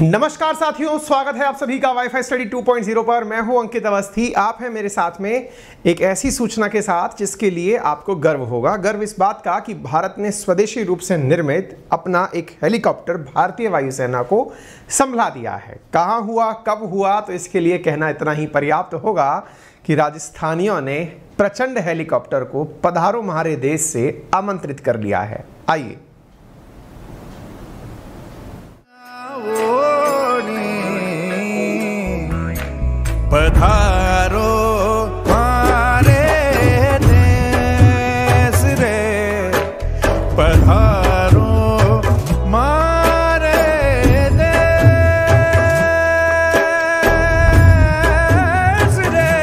नमस्कार साथियों, स्वागत है आप सभी का वाईफाई स्टडी 2.0 पर। मैं हूं अंकित अवस्थी। आप हैं मेरे साथ में एक ऐसी सूचना के साथ जिसके लिए आपको गर्व होगा। गर्व इस बात का कि भारत ने स्वदेशी रूप से निर्मित अपना एक हेलीकॉप्टर भारतीय वायुसेना को संभला दिया है। कहां हुआ, कब हुआ, तो इसके लिए कहना इतना ही पर्याप्त होगा कि राजस्थानियों ने प्रचंड हेलीकॉप्टर को पधारो हमारे देश से आमंत्रित कर लिया है। आइए पधारो हमारे देश रे, पधारो हमारे देश रे,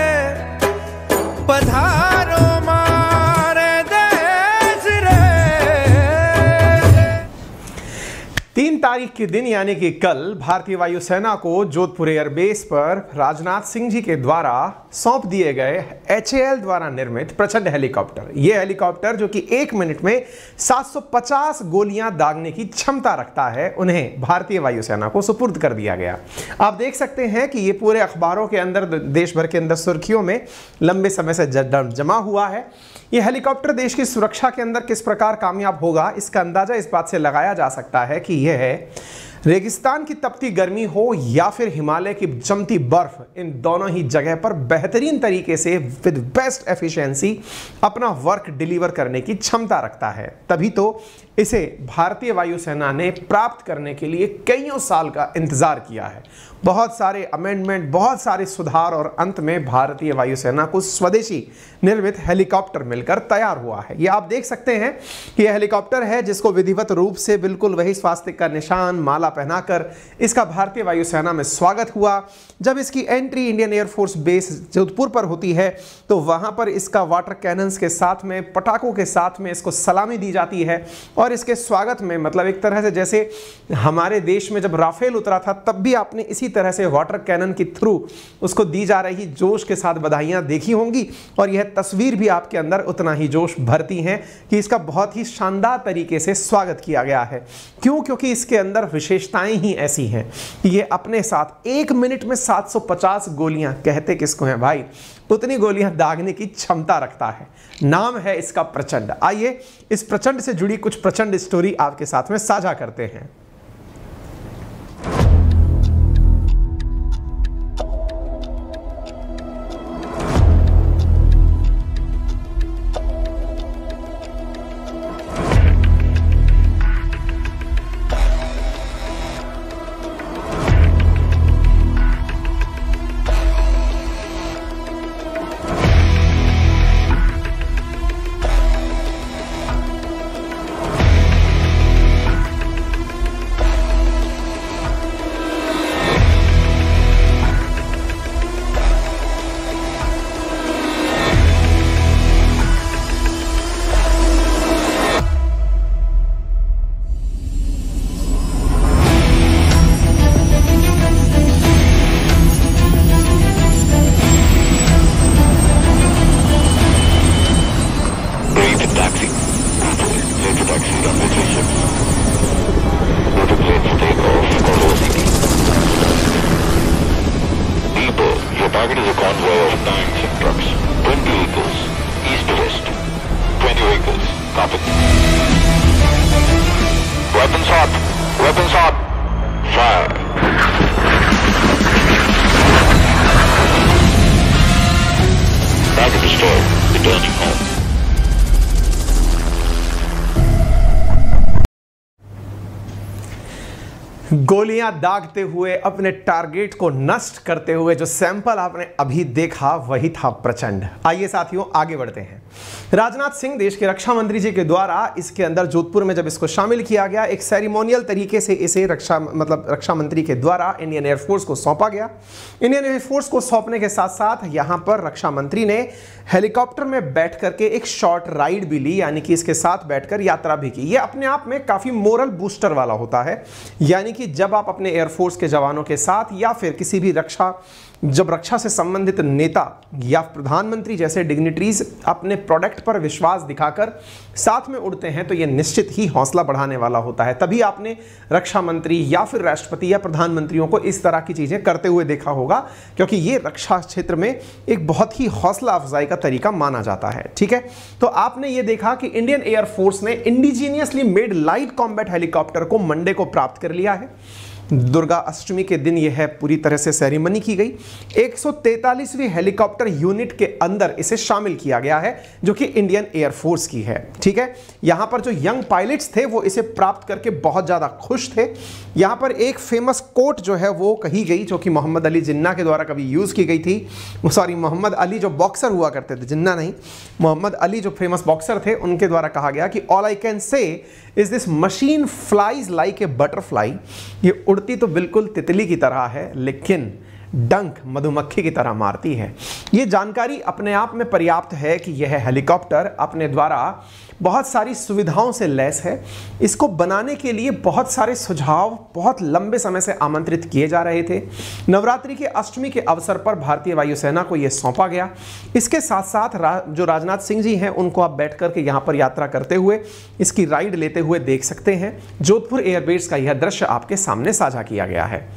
पधारो हमारे देश रे। 3 तारीख के दिन यानी कि कल भारतीय वायुसेना को जोधपुर एयरबेस पर राजनाथ सिंह जी के द्वारा सौंप दिए गए HAL द्वारा निर्मित प्रचंड हेलीकॉप्टर। यह हेलीकॉप्टर जो कि 1 मिनट में 750 गोलियां दागने की क्षमता रखता है, उन्हें भारतीय वायुसेना को सुपुर्द कर दिया गया। आप देख सकते हैं कि ये पूरे अखबारों के अंदर, देश भर के अंदर सुर्खियों में लंबे समय से जमा हुआ है। यह हेलीकॉप्टर देश की सुरक्षा के अंदर किस प्रकार कामयाब होगा, इसका अंदाजा इस बात से लगाया जा सकता है कि यह रेगिस्तान की तपती गर्मी हो या फिर हिमालय की जमती बर्फ, इन दोनों ही जगह पर बेहतरीन तरीके से विद बेस्ट एफिशिएंसी अपना वर्क डिलीवर करने की क्षमता रखता है। तभी तो इसे भारतीय वायुसेना ने प्राप्त करने के लिए कईयों साल का इंतजार किया है। बहुत सारे अमेंडमेंट, बहुत सारे सुधार और अंत में भारतीय वायुसेना को स्वदेशी निर्मित हेलीकॉप्टर मिलकर तैयार हुआ है। ये आप देख सकते हैं कि यह हेलीकॉप्टर है जिसको विधिवत रूप से बिल्कुल वही स्वास्तिक का निशान, माला पहनाकर इसका भारतीय वायुसेना में स्वागत हुआ। जब इसकी entry Indian air force base Jodhpur पर होती है तो वहां पर इसका वाटर कैनन्स के साथ में, पटाखों के साथ में इसको सलामी दी जाती है। और इसके स्वागत में, मतलब एक तरह से जैसे हमारे देश में जब राफेल उतरा था तब भी आपने इसी तरह से वाटर कैनन के थ्रू उसको दी जा रही जोश के साथ बधाइयां देखी होंगी। और यह तस्वीर भी आपके अंदर उतना ही जोश भरती है कि इसका बहुत ही शानदार तरीके से स्वागत किया गया है। क्यों? क्योंकि इसके अंदर विशेषताएं ही ऐसी हैं कि ये अपने साथ 1 मिनट में 750 गोलियां, कहते किसको हैं भाई, उतनी गोलियां दागने की क्षमता रखता है। नाम है इसका प्रचंड। आइए इस प्रचंड से जुड़ी कुछ प्रचंड स्टोरी आपके साथ में साझा करते हैं। Weapons hot. Fire. Target destroyed. Returning home. गोलियां दागते हुए अपने टारगेट को नष्ट करते हुए जो सैंपल आपने अभी देखा वही था प्रचंड। आइए साथियों आगे बढ़ते हैं। राजनाथ सिंह देश के रक्षा मंत्री जी के द्वारा इसके अंदर जोधपुर में जब इसको शामिल किया गया, एक सेरेमोनियल तरीके से इसे रक्षा मंत्री के द्वारा इंडियन एयरफोर्स को सौंपा गया। इंडियन एयरफोर्स को सौंपने के साथ साथ यहां पर रक्षा मंत्री ने हेलीकॉप्टर में बैठ करके एक शॉर्ट राइड भी ली, यानी कि इसके साथ बैठकर यात्रा भी की। यह अपने आप में काफी मोरल बूस्टर वाला होता है, यानी कि जब आप अपने एयरफोर्स के जवानों के साथ या फिर किसी भी रक्षा जब रक्षा से संबंधित नेता या प्रधानमंत्री जैसे डिग्निटरीज अपने प्रोडक्ट पर विश्वास दिखाकर साथ में उड़ते हैं तो यह निश्चित ही हौसला बढ़ाने वाला होता है। तभी आपने रक्षा मंत्री या फिर राष्ट्रपति या प्रधानमंत्रियों को इस तरह की चीजें करते हुए देखा होगा, क्योंकि ये रक्षा क्षेत्र में एक बहुत ही हौसला अफजाई का तरीका माना जाता है। ठीक है, तो आपने ये देखा कि इंडियन एयरफोर्स ने indigenously made light combat helicopter को मंडे को प्राप्त कर लिया है। दुर्गा अष्टमी के दिन यह पूरी तरह से सेरेमनी की गई। 143वीं हेलीकॉप्टर यूनिट के अंदर इसे शामिल किया गया है, जो कि इंडियन एयरफोर्स की है। ठीक है, यहां पर जो यंग पायलट्स थे वो इसे प्राप्त करके बहुत ज्यादा खुश थे। यहां पर एक फेमस कोट जो है वो कही गई, जो कि मोहम्मद अली जिन्ना के द्वारा कभी यूज की गई थी। सॉरी, मोहम्मद अली जो बॉक्सर हुआ करते थे, जिन्ना नहीं, मोहम्मद अली जो फेमस बॉक्सर थे, उनके द्वारा कहा गया कि all I can say is this machine flies like a butterfly. ये उड़ती तो बिल्कुल तितली की तरह है, लेकिन डंक मधुमक्खी की तरह मारती है। ये जानकारी अपने आप में पर्याप्त है कि यह हेलीकॉप्टर अपने द्वारा बहुत सारी सुविधाओं से लैस है। इसको बनाने के लिए बहुत सारे सुझाव बहुत लंबे समय से आमंत्रित किए जा रहे थे। नवरात्रि के अष्टमी के अवसर पर भारतीय वायुसेना को यह सौंपा गया। इसके साथ साथ जो राजनाथ सिंह जी हैं, उनको आप बैठ करके यहाँ पर यात्रा करते हुए इसकी राइड लेते हुए देख सकते हैं। जोधपुर एयरबेस का यह दृश्य आपके सामने साझा किया गया है।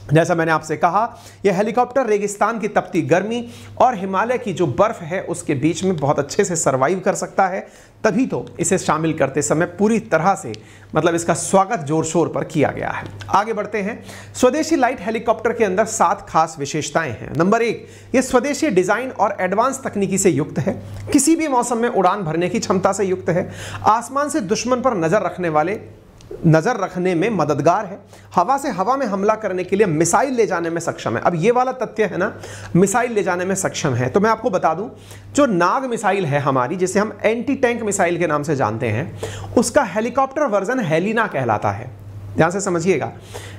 जैसा मैंने आपसे कहा, यह हेलीकॉप्टर रेगिस्तान की तपती गर्मी और हिमालय की जो बर्फ है उसके बीच में बहुत अच्छे से सरवाइव कर सकता है। तभी तो इसे शामिल करते समय पूरी तरह से मतलब इसका स्वागत जोर शोर पर किया गया है। आगे बढ़ते हैं। स्वदेशी लाइट हेलीकॉप्टर के अंदर 7 खास विशेषताएं हैं। नंबर 1, यह स्वदेशी डिजाइन और एडवांस तकनीकी से युक्त है। किसी भी मौसम में उड़ान भरने की क्षमता से युक्त है। आसमान से दुश्मन पर नजर रखने में मददगार है। हवा से हवा में हमला करने के लिए मिसाइल ले जाने में सक्षम है। अब ये वाला तथ्य है ना, मिसाइल ले जाने में सक्षम है। तो मैं आपको बता दूं, जो नाग मिसाइल है हमारी, जिसे हम एंटी टैंक मिसाइल के नाम से जानते हैं, उसका हेलीकॉप्टर वर्जन हेलिना कहलाता है। ध्यान से समझिएगा,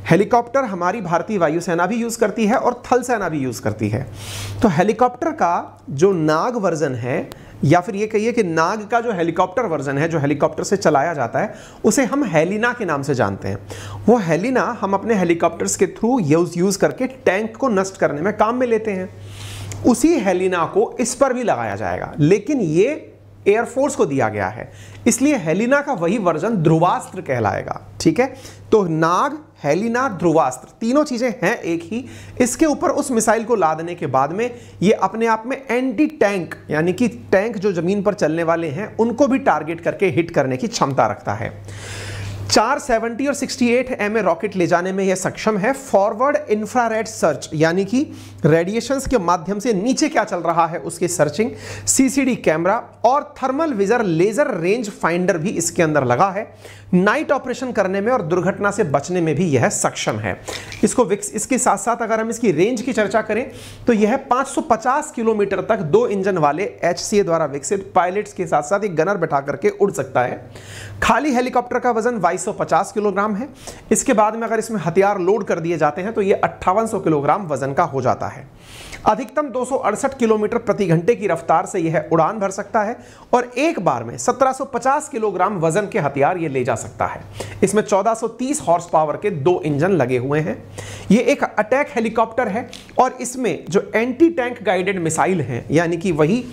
हेलीकॉप्टर हमारी भारतीय वायुसेना भी यूज करती है और थल सेना भी यूज करती है। तो हेलीकॉप्टर का जो नाग वर्जन है, या फिर ये कहिए कि नाग का जो हेलीकॉप्टर वर्जन है, जो हेलीकॉप्टर से चलाया जाता है, उसे हम हेलिना के नाम से जानते हैं। वो हेलिना हम अपने हेलीकॉप्टर्स के थ्रू यूज करके टैंक को नष्ट करने में काम में लेते हैं। उसी हेलिना को इस पर भी लगाया जाएगा, लेकिन ये एयरफोर्स को दिया गया है, इसलिए हेलिना का वही वर्जन ध्रुवास्त्र कहलाएगा। ठीक है, तो नाग, हेलिना, ध्रुवास्त्र तीनों चीजें हैं एक ही। इसके ऊपर उस मिसाइल को लादने के बाद में ये अपने आप में एंटी टैंक, यानी कि टैंक जो जमीन पर चलने वाले हैं उनको भी टारगेट करके हिट करने की क्षमता रखता है। 470 और 68 MA रॉकेट ले जाने में यह सक्षम है। फॉरवर्ड इंफ्रारेड सर्च, यानी कि रेडिएशंस के माध्यम से नीचे क्या चल रहा है उसकी सर्चिंग, CCD कैमरा और थर्मल विजर लेजर रेंज फाइंडर भी इसके अंदर लगा है। नाइट ऑपरेशन करने में और दुर्घटना से बचने में भी यह सक्षम है। इसके साथ साथ अगर हम इसकी रेंज की चर्चा करें तो यह 550 किलोमीटर तक 2 इंजन वाले HCA द्वारा विकसित पायलट्स के साथ साथ एक गनर बैठा करके उड़ सकता है। खाली हेलीकॉप्टर का वजन 2250 किलोग्राम है। इसके बाद में अगर इसमें हथियार लोड कर दिए जाते हैं तो यह 5800 किलोग्राम वजन का हो जाता है। अधिकतम 268 किलोमीटर प्रति घंटे की रफ्तार से यह उड़ान भर सकता है और एक बार में 1750 किलोग्राम वजन के हथियार यह ले जा सकता है। इसमें 1430 हॉर्स पावर के 2 इंजन लगे हुए हैं। यह एक अटैक हेलीकॉप्टर है और इसमें जो एंटी टैंक गाइडेड मिसाइल हैं, यानी कि वही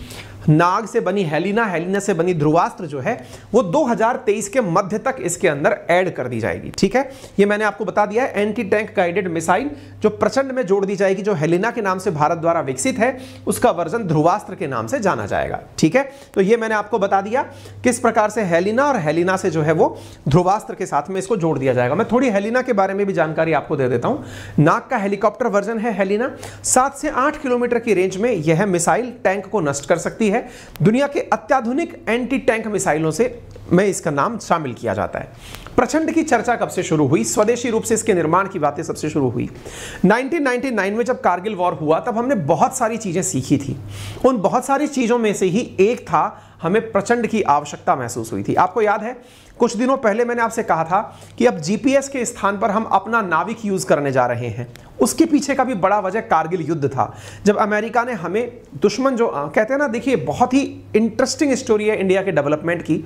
नाग से बनी हेलिना, हेलिना से बनी ध्रुवास्त्र जो है वो 2023 के मध्य तक इसके अंदर ऐड कर दी जाएगी। ठीक है, ये मैंने आपको बता दिया है। एंटी टैंक गाइडेड मिसाइल जो प्रचंड में जोड़ दी जाएगी, जो हेलिना के नाम से भारत द्वारा विकसित है, उसका वर्जन ध्रुवास्त्र के नाम से जाना जाएगा। ठीक है, तो ये मैंने आपको बता दिया किस प्रकार से हेलिना और हेलिना से जो है वो ध्रुवास्त्र के साथ में इसको जोड़ दिया जाएगा। मैं थोड़ी हेलिना के बारे में भी जानकारी आपको दे देता हूं। नाग का हेलीकॉप्टर वर्जन है हेलिना। 7 से 8 किलोमीटर की रेंज में यह मिसाइल टैंक को नष्ट कर सकती है। दुनिया के अत्याधुनिक एंटी टैंक मिसाइलों से में इसका नाम शामिल किया जाता है। प्रचंड की चर्चा कब से शुरू हुई? स्वदेशी रूप से इसके निर्माण की बातें सबसे शुरू हुई 1999 में, जब कारगिल वॉर हुआ तब हमने बहुत सारी चीजें सीखी थी। उन बहुत सारी चीजों में से ही एक था हमें प्रचंड की आवश्यकता महसूस हुई थी। आपको याद है कुछ दिनों पहले मैंने आपसे कहा था कि अब जीपीएस के स्थान पर हम अपना नाविक यूज करने जा रहे हैं। उसके पीछे का भी बड़ा वजह कारगिल युद्ध था, जब अमेरिका ने हमें दुश्मन जो कहते हैं ना, देखिए बहुत ही इंटरेस्टिंग स्टोरी है इंडिया के डेवलपमेंट की,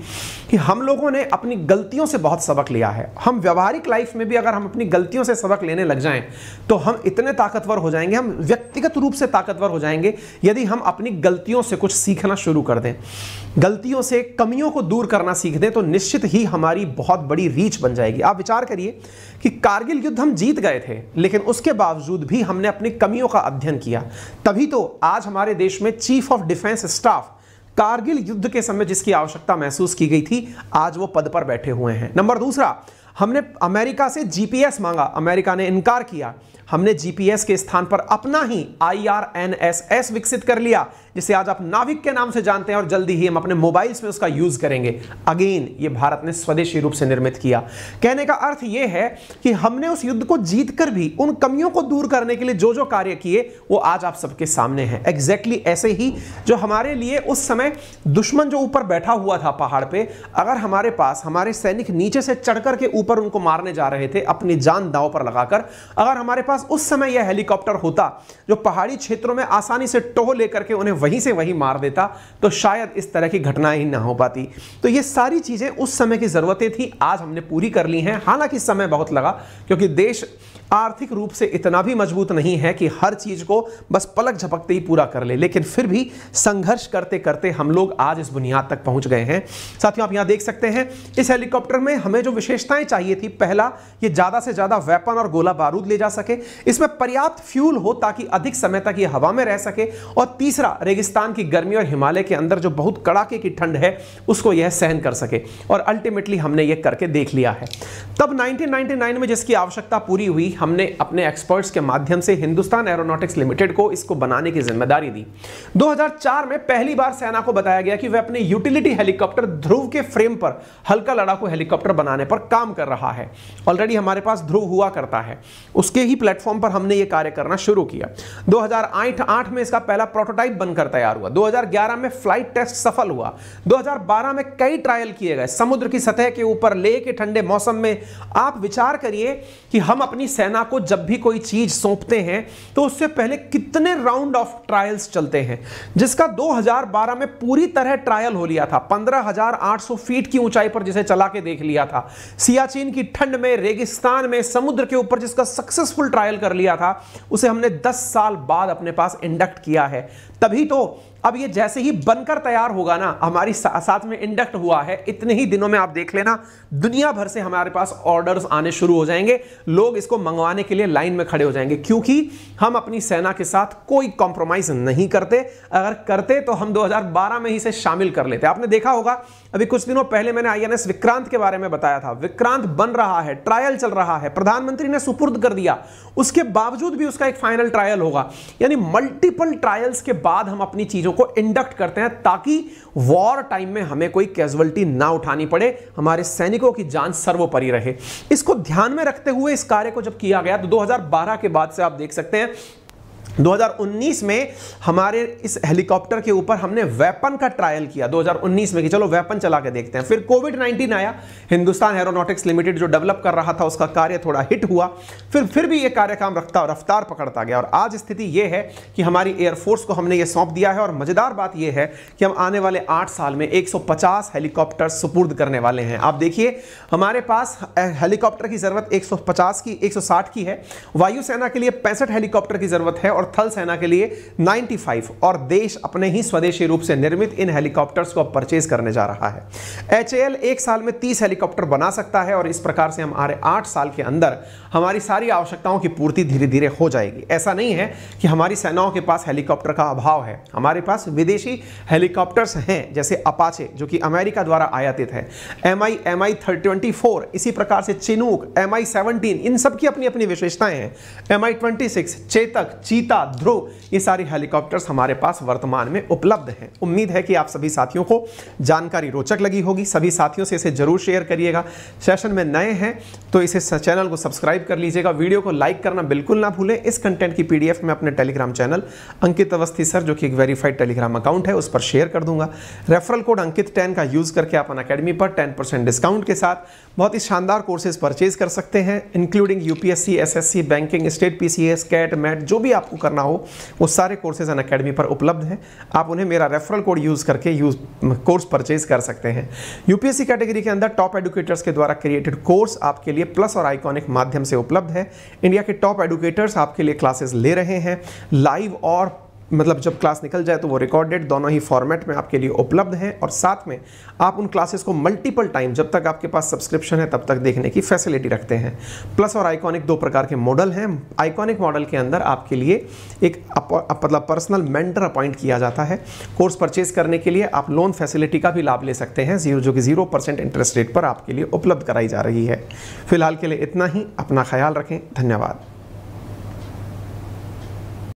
कि हम लोगों ने अपनी गलतियों से बहुत सबक लिया है। हम व्यवहारिक लाइफ में भी अगर हम अपनी गलतियों से सबक लेने लग जाएं तो हम इतने ताकतवर हो जाएंगे, हम व्यक्तिगत रूप से ताकतवर हो जाएंगे यदि हम अपनी गलतियों से कुछ सीखना शुरू कर दें, गलतियों से कमियों को दूर करना सीख दें, तो निश्चित ही हमारी बहुत बड़ी रीच बन जाएगी। आप विचार करिए कि कारगिल युद्ध हम जीत गए थे, लेकिन उसके बावजूद भी हमने अपनी कमियों का अध्ययन किया। तभी तो आज हमारे देश में chief of defence staff Kargil युद्ध के समय जिसकी आवश्यकता महसूस की गई थी, आज वो पद पर बैठे हुए हैं। नंबर दूसरा, हमने अमेरिका से जीपीएस मांगा, अमेरिका ने इनकार किया। हमने जीपीएस के स्थान पर अपना ही IRNSS विकसित कर लिया, जिसे आज आप नाविक के नाम से जानते हैं, और जल्दी ही हम अपने मोबाइल्स में उसका यूज करेंगे। अगेन ये भारत ने स्वदेशी रूप से निर्मित किया। कहने का अर्थ यह है कि हमने उस युद्ध को जीतकर भी उन कमियों को दूर करने के लिए जो जो कार्य किए वो आज आप सबके सामने हैं। एग्जैक्टली ऐसे ही जो हमारे लिए उस समय दुश्मन जो ऊपर बैठा हुआ था पहाड़ पे, अगर हमारे पास हमारे सैनिक नीचे से चढ़कर के ऊपर उनको मारने जा रहे थे अपनी जान दांव पर लगाकर, अगर हमारे पास उस समय यह हेलीकॉप्टर होता जो पहाड़ी क्षेत्रों में आसानी से टोह लेकर के उन्हें वहीं से वहीं मार देता, तो शायद इस तरह की घटनाएं ही ना हो पाती। तो ये सारी चीजें उस समय की जरूरतें थी, आज हमने पूरी कर ली हैं। हालांकि समय बहुत लगा, क्योंकि देश आर्थिक रूप से इतना भी मजबूत नहीं है कि हर चीज को बस पलक झपकते ही पूरा कर ले, लेकिन फिर भी संघर्ष करते करते हम लोग आज इस बुनियाद तक पहुंच गए हैं। साथियों, आप यहां देख सकते हैं इस हेलीकॉप्टर में हमें जो विशेषताएं चाहिए थी, पहला, ये ज्यादा से ज्यादा वेपन और गोला बारूद ले जा सके, इसमें पर्याप्त फ्यूल हो ताकि अधिक समय तक ये हवा में रह सके, और तीसरा, रेगिस्तान की गर्मी और हिमालय के अंदर जो बहुत कड़ाके की ठंड है उसको यह सहन कर सके। और अल्टीमेटली हमने ये करके देख लिया है। तब 1999 में जिसकी आवश्यकता पूरी हुई, हमने अपने एक्सपर्ट्स के माध्यम से हिंदुस्तान एरोनॉटिक्स लिमिटेड को इसको बनाने की जिम्मेदारी दी। 2004 में पहली बार सेना को बताया गया कि वह अपने यूटिलिटी हेलीकॉप्टर ध्रुव के फ्रेम पर हल्का लड़ाकू हेलीकॉप्टर बनाने पर काम कर रहा है। ऑलरेडी हमारे पास ध्रुव हुआ करता है, उसके ही प्लेटफॉर्म पर हमने यह कार्य करना शुरू किया। 2008 में इसका पहला प्रोटोटाइप बनकर तैयार हुआ। 2011 में फ्लाइट टेस्ट सफल हुआ। 2012 में कई ट्रायल किए गए समुद्र की सतह के ऊपर, लेह के ठंडे मौसम में। आप विचार करिए कि हम अपनी सेना को जब भी कोई चीज सौंपते हैं तो उससे पहले कितने राउंड ऑफ ट्रायल्स चलते हैं, जिसका 2012 में पूरी तरह ट्रायल हो लिया था। 15,800 फीट की ऊंचाई पर जिसे चला के देख लिया था, सियाचिन की ठंड में, रेगिस्तान में, समुद्र के ऊपर जिसका सक्सेसफुल ट्रायल कर लिया था, उसे हमने 10 साल बाद अपने पास इंडक्ट किया है। तभी तो अब ये जैसे ही बनकर तैयार होगा ना, हमारी साथ में इंडक्ट हुआ है, इतने ही दिनों में आप देख लेना दुनिया भर से हमारे पास ऑर्डर्स आने शुरू हो जाएंगे। लोग इसको मंगवाने के लिए लाइन में खड़े हो जाएंगे, क्योंकि हम अपनी सेना के साथ कोई कॉम्प्रोमाइज नहीं करते। अगर करते तो हम 2012 में ही इसे शामिल कर लेते। आपने देखा होगा अभी कुछ दिनों पहले मैंने INS विक्रांत के बारे में बताया था। विक्रांत बन रहा है, ट्रायल चल रहा है, प्रधानमंत्री ने सुपुर्द कर दिया, उसके बावजूद भी उसका एक फाइनल ट्रायल होगा। यानी मल्टीपल ट्रायल्स के बाद हम अपनी चीजों को इंडक्ट करते हैं, ताकि वॉर टाइम में हमें कोई कैजुअलिटी ना उठानी पड़े, हमारे सैनिकों की जान सर्वोपरि रहे। इसको ध्यान में रखते हुए इस कार्य को जब किया गया तो 2012 के बाद से आप देख सकते हैं 2019 में हमारे इस हेलीकॉप्टर के ऊपर हमने वेपन का ट्रायल किया 2019 में कि चलो वेपन चला के देखते हैं। फिर कोविड-19 आया, हिंदुस्तान एरोनॉटिक्स लिमिटेड जो डेवलप कर रहा था उसका कार्य थोड़ा हिट हुआ, फिर भी ये कार्य काम रफ्तार पकड़ता गया, और आज स्थिति ये है कि हमारी एयरफोर्स को हमने ये सौंप दिया है। और मजेदार बात ये है कि हम आने वाले 8 साल में 150 हेलीकॉप्टर सुपुर्द करने वाले हैं। आप देखिए, हमारे पास हेलीकॉप्टर की जरूरत 150 की 160 की है, वायुसेना के लिए 65 हेलीकॉप्टर की जरूरत है, और थल सेना के लिए 95, और देश अपने ही स्वदेशी रूप से निर्मित इन हेलीकॉप्टर्स को परचेज करने जा रहा है। HAL एक साल में 30 हेलीकॉप्टर बना सकता है, और इस प्रकार से हमारे 8 साल के अंदर हमारी सारी आवश्यकताओं की पूर्ति धीरे धीरे हो जाएगी। ऐसा नहीं है कि हमारी सेनाओं के पास हेलीकॉप्टर का अभाव है, हमारे पास विदेशी हेलीकॉप्टर्स हैं, जैसे अपाचे जो कि अमेरिका द्वारा आयातित है, MI-24, इसी प्रकार से चिनूक, MI-17, इन सब की अपनी अपनी विशेषताएं हैं, MI-26, चेतक, चीता, चीता, ध्रुव, ये सारी हेलीकॉप्टर्स हमारे पास वर्तमान में उपलब्ध हैं। उम्मीद है कि आप सभी साथियों को जानकारी रोचक लगी होगी। सभी साथियों से इसे जरूर शेयर करिएगा। सेशन में नए हैं तो इसे चैनल को सब्सक्राइब कर लीजिएगा। वीडियो को लाइक करना बिल्कुल ना भूलें। इस कंटेंट की पीडीएफ में अपने टेलीग्राम चैनल अंकित अवस्थी सर, जो कि एक वेरीफाइड टेलीग्राम अकाउंट है, उस पर शेयर कर दूंगा। रेफरल कोड अंकित 10 का यूज करके आप अनअकैडमी पर 10% डिस्काउंट के साथ बहुत ही शानदार कोर्सेज परचेज कर सकते हैं, including UPSC, SSC, banking, state PCS, CAT, MAT, जो भी आपको करना हो वो सारे कोर्सेज अनअकैडमी पर उपलब्ध हैं। आप उन्हें मेरा रेफरल कोड यूज करके कोर्स परचेज कर सकते हैं। यूपीएससी कैटेगरी के अंदर टॉप एडुकेटर्स के द्वारा क्रिएटेड कोर्स आपके लिए प्लस और आइकॉनिक माध्यम से उपलब्ध है। इंडिया के टॉप एडुकेटर्स आपके लिए क्लासेस ले रहे हैं। लाइव और मतलब जब क्लास निकल जाए तो वो रिकॉर्डेड दोनों ही फॉर्मेट में आपके लिए उपलब्ध हैं, और साथ में आप उन क्लासेस को मल्टीपल टाइम, जब तक आपके पास सब्सक्रिप्शन है तब तक देखने की फैसिलिटी रखते हैं। प्लस और आइकॉनिक दो प्रकार के मॉडल हैं। आइकॉनिक मॉडल के अंदर आपके लिए एक मतलब पर्सनल मेंटर अपॉइंट किया जाता है। कोर्स परचेज करने के लिए आप लोन फैसिलिटी का भी लाभ ले सकते हैं, जो कि 0% इंटरेस्ट रेट पर आपके लिए उपलब्ध कराई जा रही है। फिलहाल के लिए इतना ही। अपना ख्याल रखें। धन्यवाद।